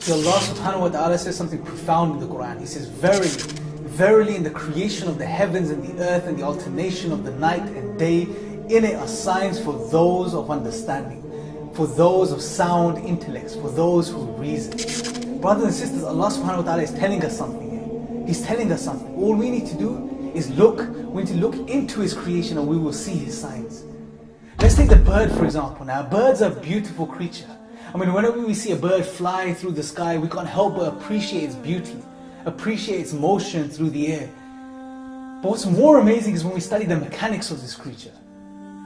See, Allah subhanahu wa ta'ala says something profound in the Quran. He says, verily, verily in the creation of the heavens and the earth and the alternation of the night and day, in it are signs for those of understanding, for those of sound intellects, for those who reason. Brothers and sisters, Allah subhanahu wa ta'ala is telling us something here. He's telling us something. All we need to do is look. We need to look into His creation and we will see His signs. Let's take the bird for example now. Birds are a beautiful creature. I mean, whenever we see a bird flying through the sky, we can't help but appreciate its beauty, appreciate its motion through the air. But what's more amazing is when we study the mechanics of this creature.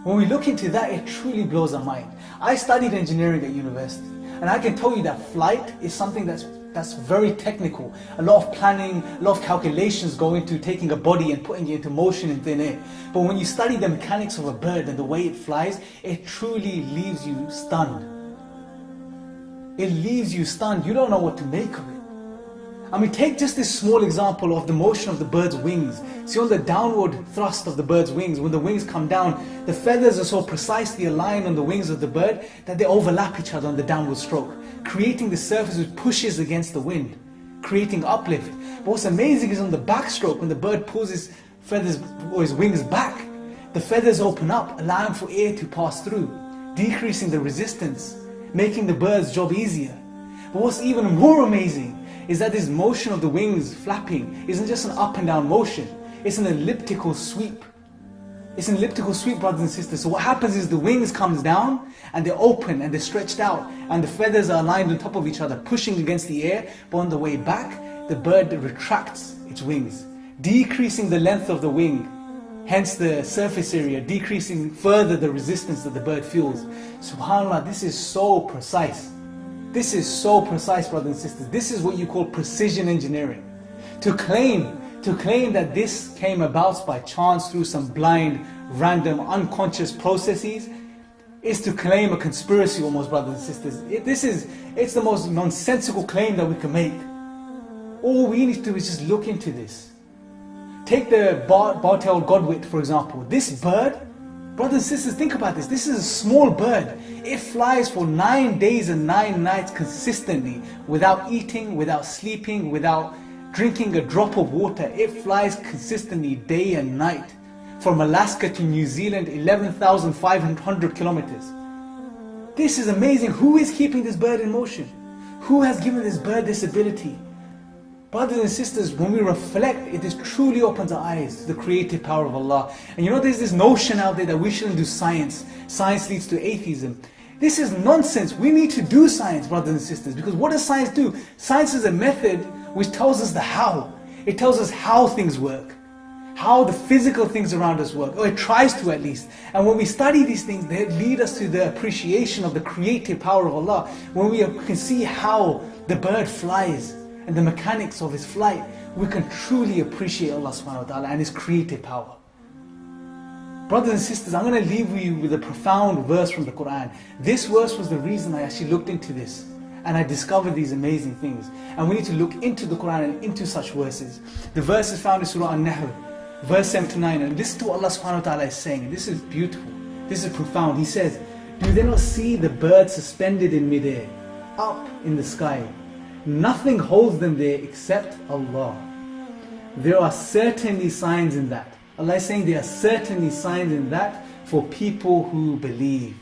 When we look into that, it truly blows our mind. I studied engineering at university, and I can tell you that flight is something that's very technical. A lot of planning, a lot of calculations go into taking a body and putting it into motion in thin air. But when you study the mechanics of a bird and the way it flies, it truly leaves you stunned. It leaves you stunned. You don't know what to make of it. I mean, take just this small example of the motion of the bird's wings. See, on the downward thrust of the bird's wings, when the wings come down, the feathers are so precisely aligned on the wings of the bird that they overlap each other on the downward stroke, creating the surface which pushes against the wind, creating uplift. But what's amazing is on the backstroke, when the bird pulls his feathers or his wings back, the feathers open up, allowing for air to pass through, decreasing the resistance, making the bird's job easier. But what's even more amazing is that this motion of the wings flapping isn't just an up and down motion, it's an elliptical sweep. It's an elliptical sweep, brothers and sisters. So what happens is the wings comes down and they're open and they're stretched out and the feathers are aligned on top of each other, pushing against the air. But on the way back, the bird retracts its wings, decreasing the length of the wing, hence the surface area, decreasing further the resistance that the bird feels. SubhanAllah, this is so precise. This is so precise, brothers and sisters. This is what you call precision engineering. To claim that this came about by chance through some blind, random, unconscious processes is to claim a conspiracy almost, brothers and sisters. It's the most nonsensical claim that we can make. All we need to do is just look into this. Take the bar-tailed godwit, for example. This bird, brothers and sisters, think about this. This is a small bird. It flies for 9 days and 9 nights consistently, without eating, without sleeping, without drinking a drop of water. It flies consistently day and night. From Alaska to New Zealand, 11,500 kilometers. This is amazing. Who is keeping this bird in motion? Who has given this bird this ability? Brothers and sisters, when we reflect, it truly opens our eyes to the creative power of Allah. And you know, there's this notion out there that we shouldn't do science. Science leads to atheism. This is nonsense. We need to do science, brothers and sisters, because what does science do? Science is a method which tells us the how. It tells us how things work, how the physical things around us work, or it tries to at least. And when we study these things, they lead us to the appreciation of the creative power of Allah. When we can see how the bird flies, and the mechanics of his flight, we can truly appreciate Allah subhanahu wa ta'ala and His creative power. Brothers and sisters, I'm going to leave you with a profound verse from the Quran. This verse was the reason I actually looked into this and I discovered these amazing things. And we need to look into the Quran and into such verses. The verse is found in Surah An-Nahl, verse 79. And listen to what Allah subhanahu wa ta'ala is saying. This is beautiful. This is profound. He says, do they not see the birds suspended in midair, up in the sky? Nothing holds them there except Allah. There are certainly signs in that. Allah is saying there are certainly signs in that for people who believe.